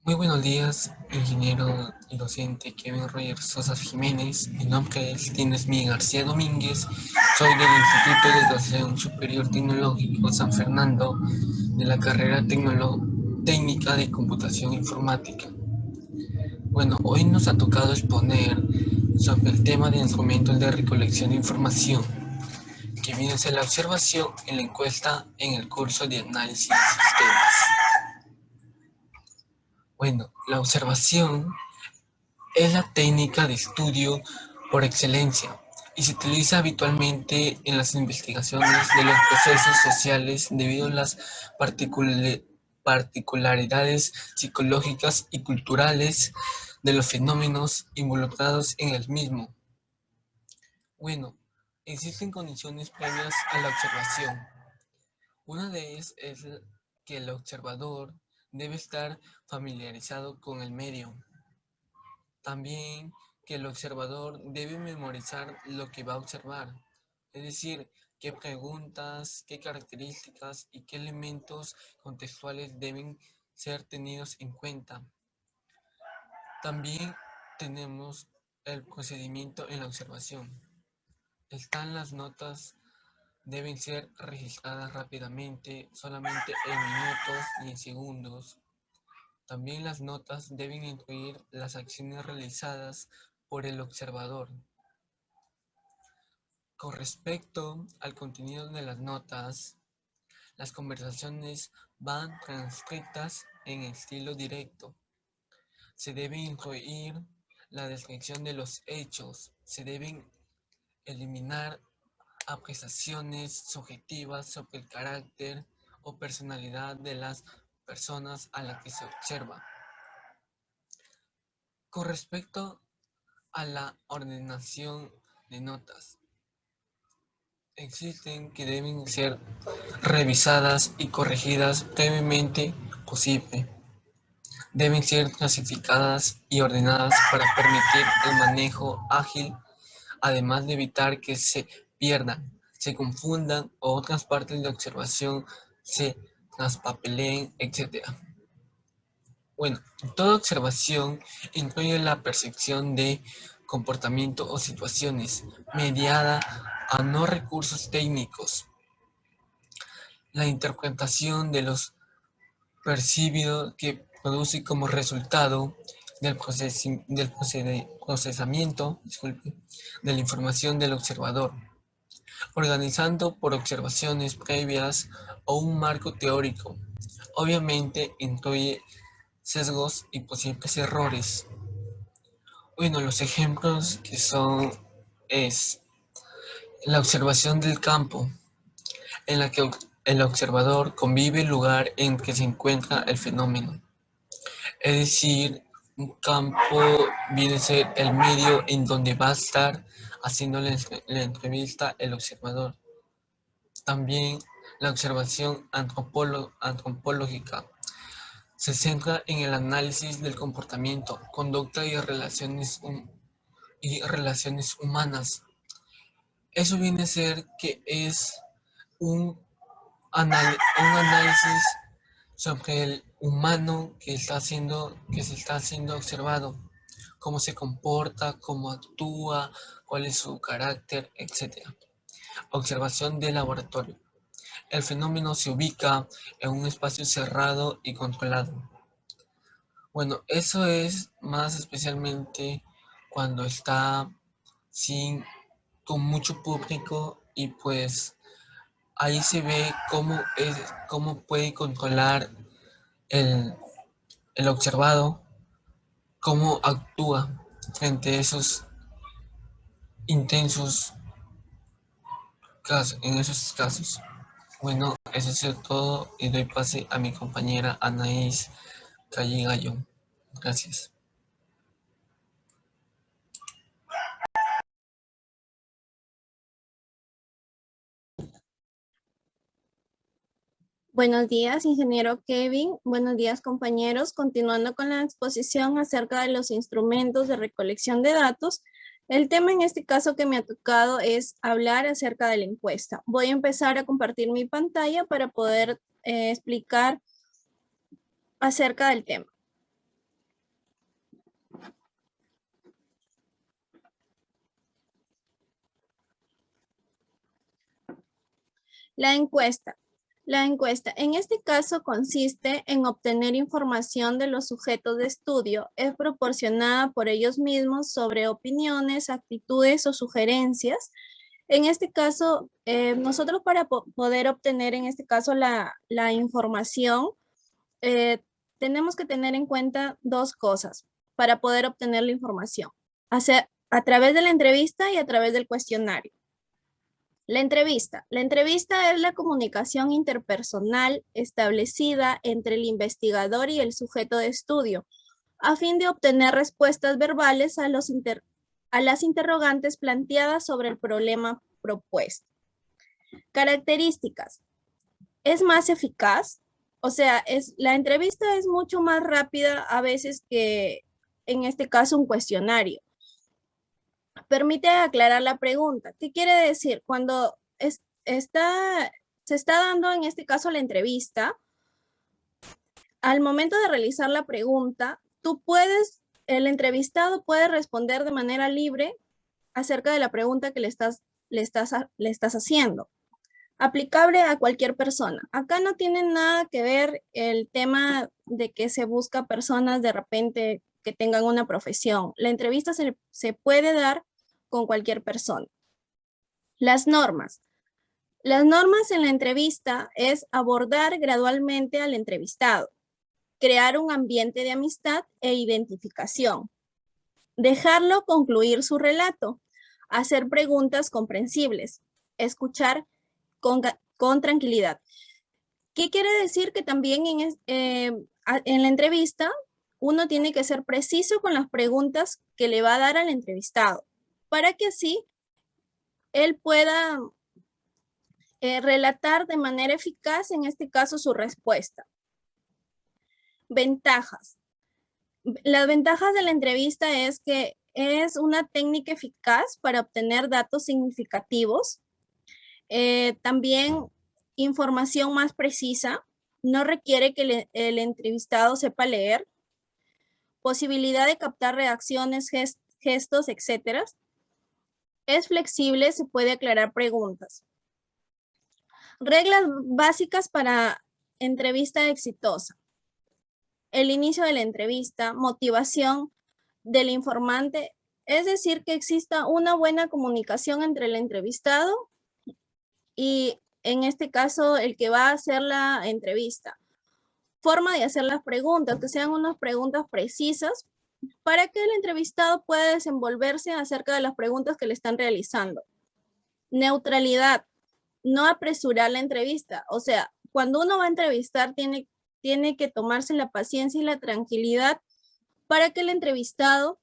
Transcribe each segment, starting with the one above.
Muy buenos días, ingeniero y docente Kevin Roger Sosa Jiménez. Mi nombre es Dinesmi García Domínguez. Soy del Instituto de Educación Superior Tecnológico San Fernando de la carrera técnica de computación informática. Bueno, hoy nos ha tocado exponer sobre el tema de instrumentos de recolección de información, que viene a ser la observación en la encuesta en el curso de análisis de sistemas. Bueno, la observación es la técnica de estudio por excelencia y se utiliza habitualmente en las investigaciones de los procesos sociales debido a las particularidades psicológicas y culturales de los fenómenos involucrados en el mismo. Bueno, existen condiciones previas a la observación. Una de ellas es que el observador debe estar familiarizado con el medio. También que el observador debe memorizar lo que va a observar, es decir, qué preguntas, qué características y qué elementos contextuales deben ser tenidos en cuenta. También tenemos el procedimiento en la observación. Están las notas, deben ser registradas rápidamente, solamente en minutos y en segundos. También las notas deben incluir las acciones realizadas por el observador. Con respecto al contenido de las notas, las conversaciones van transcritas en estilo directo. Se debe incluir la descripción de los hechos. Se deben eliminar apreciaciones subjetivas sobre el carácter o personalidad de las personas a las que se observa. Con respecto a la ordenación de notas, existen que deben ser revisadas y corregidas brevemente posible. Deben ser clasificadas y ordenadas para permitir el manejo ágil, además de evitar que se pierdan, se confundan o otras partes de observación se traspapeleen, etc. Bueno, toda observación incluye la percepción de comportamiento o situaciones mediada a no recursos técnicos. La interpretación de los percibidos que produce como resultado del procesamiento de la información del observador, organizando por observaciones previas o un marco teórico. Obviamente incluye sesgos y posibles errores. Bueno, los ejemplos que son es la observación del campo, en la que el observador convive el lugar en que se encuentra el fenómeno. Es decir, un campo viene a ser el medio en donde va a estar haciendo la entrevista el observador. También la observación antropológica se centra en el análisis del comportamiento, conducta y relaciones humanas. Eso viene a ser que es un, un análisis sobre el humano que se está siendo observado, cómo se comporta, cómo actúa, cuál es su carácter, etc. Observación de laboratorio. El fenómeno se ubica en un espacio cerrado y controlado. Bueno, eso es más especialmente cuando está sin, con mucho público y pues ahí se ve cómo puede controlar el, el observado, cómo actúa frente a esos intensos casos, en esos casos. Bueno, eso es todo y doy pase a mi compañera Anaís Calle. Gracias. Buenos días, ingeniero Kevin. Buenos días, compañeros. Continuando con la exposición acerca de los instrumentos de recolección de datos, el tema en este caso que me ha tocado es hablar acerca de la encuesta. Voy a empezar a compartir mi pantalla para poder explicar acerca del tema. La encuesta. La encuesta en este caso consiste en obtener información de los sujetos de estudio. Es proporcionada por ellos mismos sobre opiniones, actitudes o sugerencias. En este caso, nosotros para poder obtener en este caso la información, tenemos que tener en cuenta dos cosas para poder obtener la información. A través de la entrevista y a través del cuestionario. La entrevista. La entrevista es la comunicación interpersonal establecida entre el investigador y el sujeto de estudio, a fin de obtener respuestas verbales a las interrogantes planteadas sobre el problema propuesto. Características. Es más eficaz, o sea, la entrevista es mucho más rápida a veces que, en este caso, un cuestionario. Permite aclarar la pregunta. ¿Qué quiere decir? Cuando se está dando en este caso la entrevista, al momento de realizar la pregunta, el entrevistado puede responder de manera libre acerca de la pregunta que le estás haciendo. Aplicable a cualquier persona. Acá no tiene nada que ver el tema de que se busca personas de repente que tengan una profesión. La entrevista se puede dar con cualquier persona. Las normas. Las normas en la entrevista es abordar gradualmente al entrevistado, crear un ambiente de amistad e identificación, dejarlo concluir su relato, hacer preguntas comprensibles, escuchar con tranquilidad. ¿Qué quiere decir? Que también en la entrevista uno tiene que ser preciso con las preguntas que le va a dar al entrevistado, para que así él pueda relatar de manera eficaz, en este caso, su respuesta. Ventajas. Las ventajas de la entrevista es que es una técnica eficaz para obtener datos significativos. También información más precisa. No requiere que el entrevistado sepa leer. Posibilidad de captar reacciones, gestos, etc. Es flexible, se puede aclarar preguntas. Reglas básicas para entrevista exitosa. El inicio de la entrevista, motivación del informante, es decir, que exista una buena comunicación entre el entrevistado y, en este caso, el que va a hacer la entrevista. Forma de hacer las preguntas, que sean unas preguntas precisas para que el entrevistado pueda desenvolverse acerca de las preguntas que le están realizando. Neutralidad. No apresurar la entrevista. O sea, cuando uno va a entrevistar, tiene que tomarse la paciencia y la tranquilidad para que el entrevistado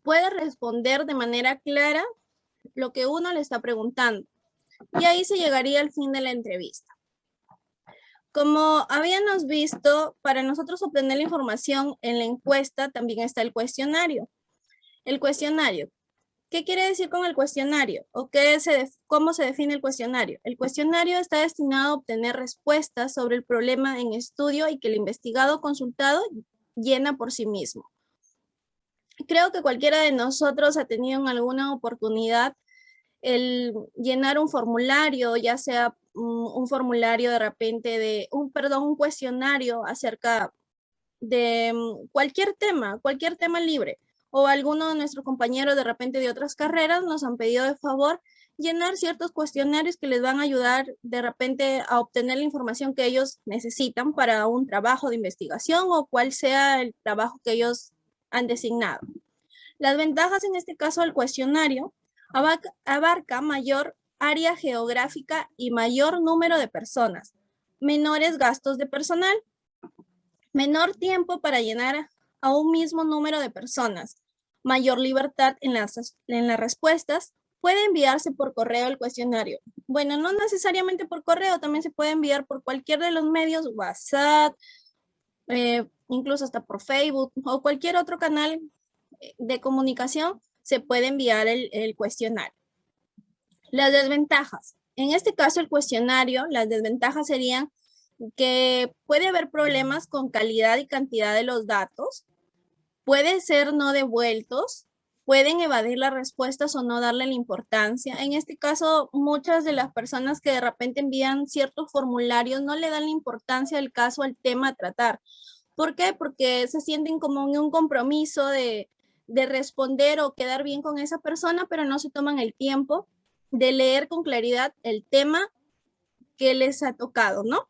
pueda responder de manera clara lo que uno le está preguntando. Y ahí se llegaría al fin de la entrevista. Como habíamos visto, para nosotros obtener la información en la encuesta también está el cuestionario. El cuestionario. ¿Qué quiere decir con el cuestionario? ¿O cómo se define el cuestionario? El cuestionario está destinado a obtener respuestas sobre el problema en estudio y que el investigado consultado llena por sí mismo. Creo que cualquiera de nosotros ha tenido en alguna oportunidad el llenar un formulario, ya sea un formulario de repente un cuestionario acerca de cualquier tema libre. O alguno de nuestros compañeros de repente de otras carreras nos han pedido de favor llenar ciertos cuestionarios que les van a ayudar de repente a obtener la información que ellos necesitan para un trabajo de investigación o cual sea el trabajo que ellos han designado. Las ventajas en este caso del cuestionario abarca mayor área geográfica y mayor número de personas, menores gastos de personal, menor tiempo para llenar a un mismo número de personas, mayor libertad en las respuestas. Puede enviarse por correo el cuestionario. Bueno, no necesariamente por correo, también se puede enviar por cualquier de los medios, WhatsApp, incluso hasta por Facebook o cualquier otro canal de comunicación, se puede enviar el cuestionario. Las desventajas. En este caso, el cuestionario, las desventajas serían que puede haber problemas con calidad y cantidad de los datos, puede ser no devueltos, pueden evadir las respuestas o no darle la importancia. En este caso, muchas de las personas que de repente envían ciertos formularios no le dan la importancia del caso al tema a tratar. ¿Por qué? Porque se sienten como en un compromiso de responder o quedar bien con esa persona, pero no se toman el tiempo de leer con claridad el tema que les ha tocado, ¿no?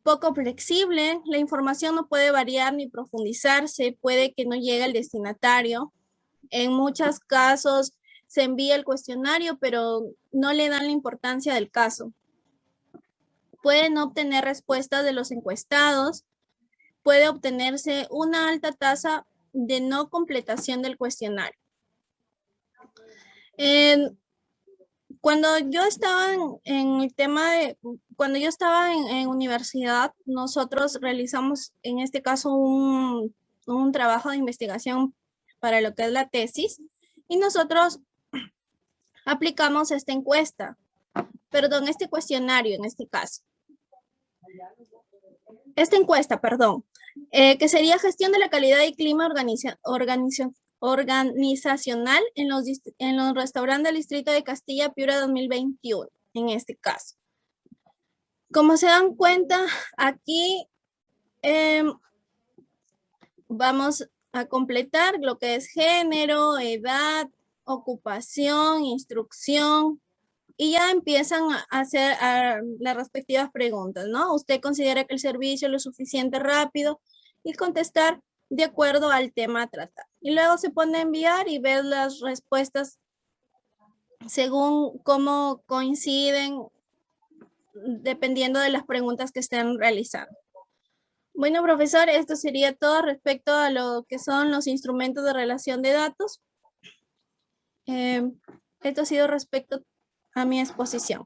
Poco flexible, la información no puede variar ni profundizarse, puede que no llegue al destinatario. En muchos casos se envía el cuestionario, pero no le dan la importancia del caso. Pueden no obtener respuestas de los encuestados, puede obtenerse una alta tasa de no completación del cuestionario. Cuando yo estaba en el tema de, cuando yo estaba en universidad, nosotros realizamos en este caso un trabajo de investigación para lo que es la tesis y nosotros aplicamos esta encuesta, perdón, este cuestionario en este caso. Esta encuesta, perdón, que sería gestión de la calidad y clima organizacional en los restaurantes del Distrito de Castilla Piura 2021, en este caso. Como se dan cuenta, aquí vamos a completar lo que es género, edad, ocupación, instrucción, y ya empiezan a hacer las respectivas preguntas, ¿no? ¿Usted considera que el servicio es lo suficiente rápido? Y contestar de acuerdo al tema a tratar. Y luego se pone a enviar y ver las respuestas según cómo coinciden, dependiendo de las preguntas que estén realizando. Bueno, profesor, esto sería todo respecto a lo que son los instrumentos de relación de datos. Esto ha sido respecto a mi exposición.